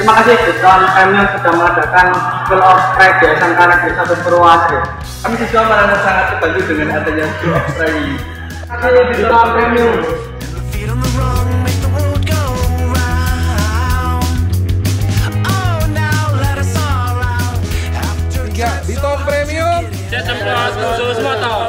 Terima kasih Diton Premium sudah mengadakan School of Trade di SMK Negeri 1 Purwoasri. Kami siswa merasa sangat terbantu dengan adanya School of Trade. Terima kasih Diton Premium. Diton Premium. Semprot khusus motor.